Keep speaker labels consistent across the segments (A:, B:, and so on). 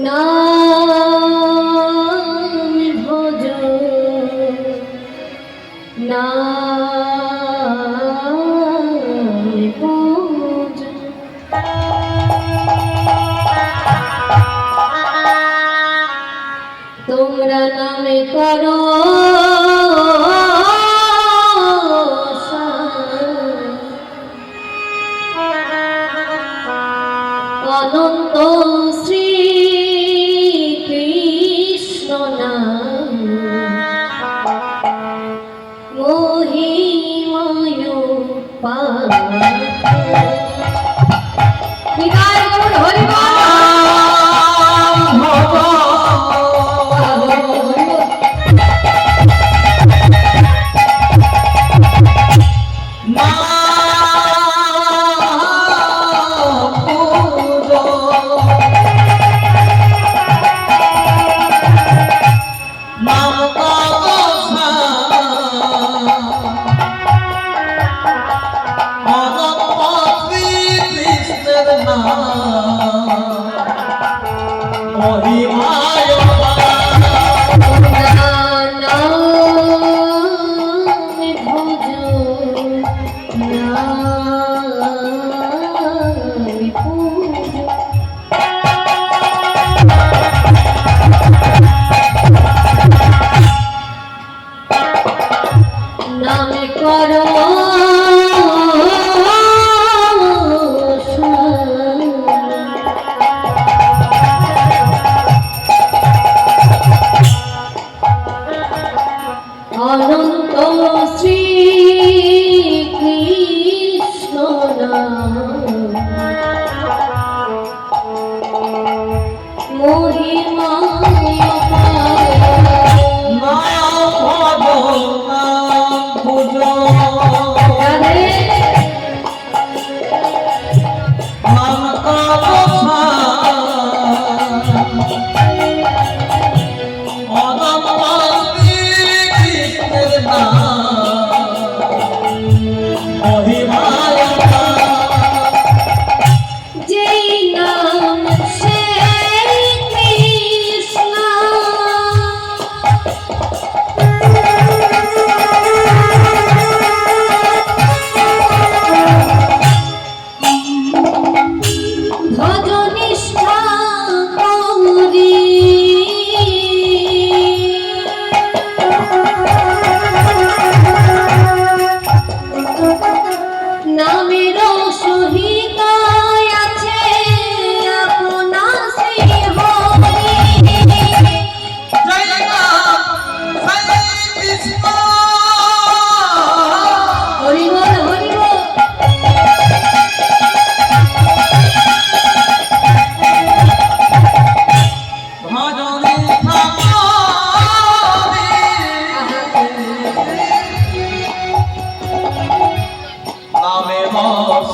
A: নাম ভজ নাম ভজ তোমরা নামে করো অনন্ত শ্রী কৃষ্ণ নাম মহিময় বিদায় করুন হরি বল। নামে করো অনন্ত শ্রী কৃষ্ণ নাম মহিময়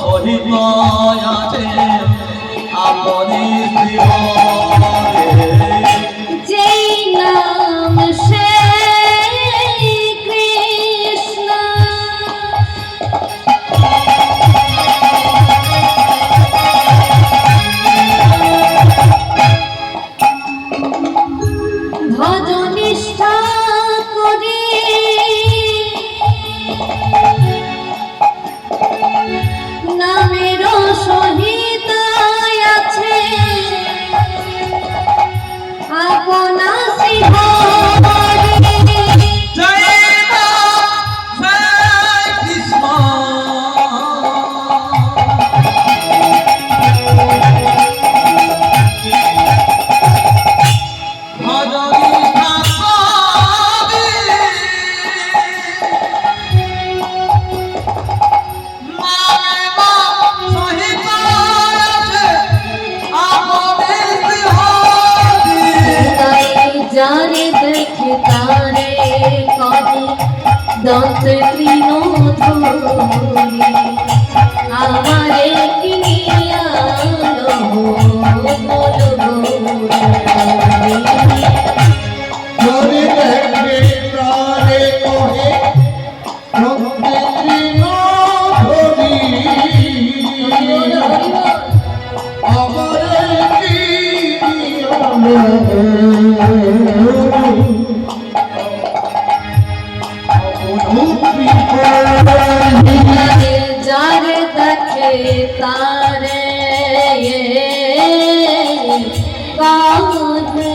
B: সহিত আছে আপনি
A: যেই নাম সে কৃষ্ণ ভজনিষ্ঠা করি নামের সহিত আছে আপনা শ্রীহ जाने देखे तारे कहे दंत त्रिनोधरी हमारे किनिया लो
B: जाने देखे तारे कहे दंत त्रिनोधरी हमारे किनिया
A: তারে কাঁধে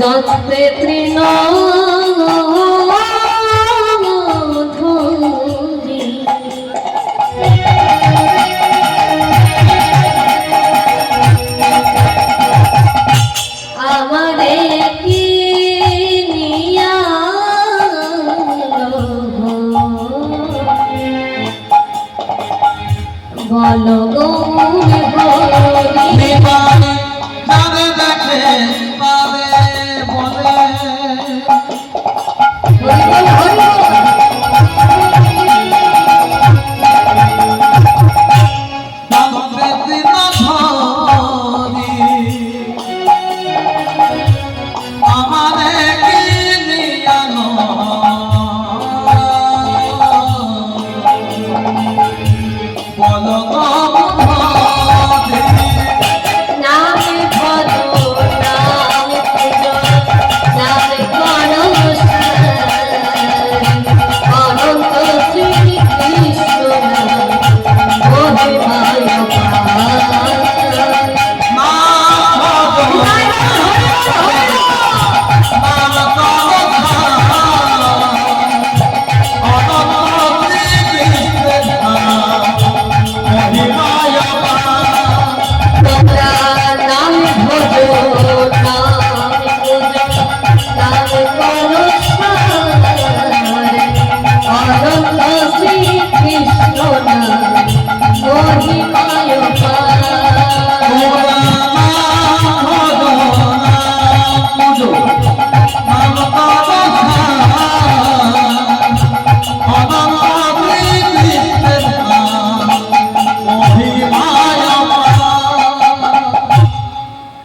A: দন্তে তৃণ ধরি আমারে কি নিয়া বলো গো হরি
B: নিবানি যারে দেখে পাবে বলে দন্তে তৃণ ধরি আমারে কিনিয়ানো বলো গো ভগবতী
A: নামে বলো নামে পুজো নামে করো অনন্ত শ্রী কৃষ্ণ ওহে মায়া
B: মা
A: তোমরা নামে ভজো নামে পুজো নামে করো অনন্ত শ্রী কৃষ্ণ ওহে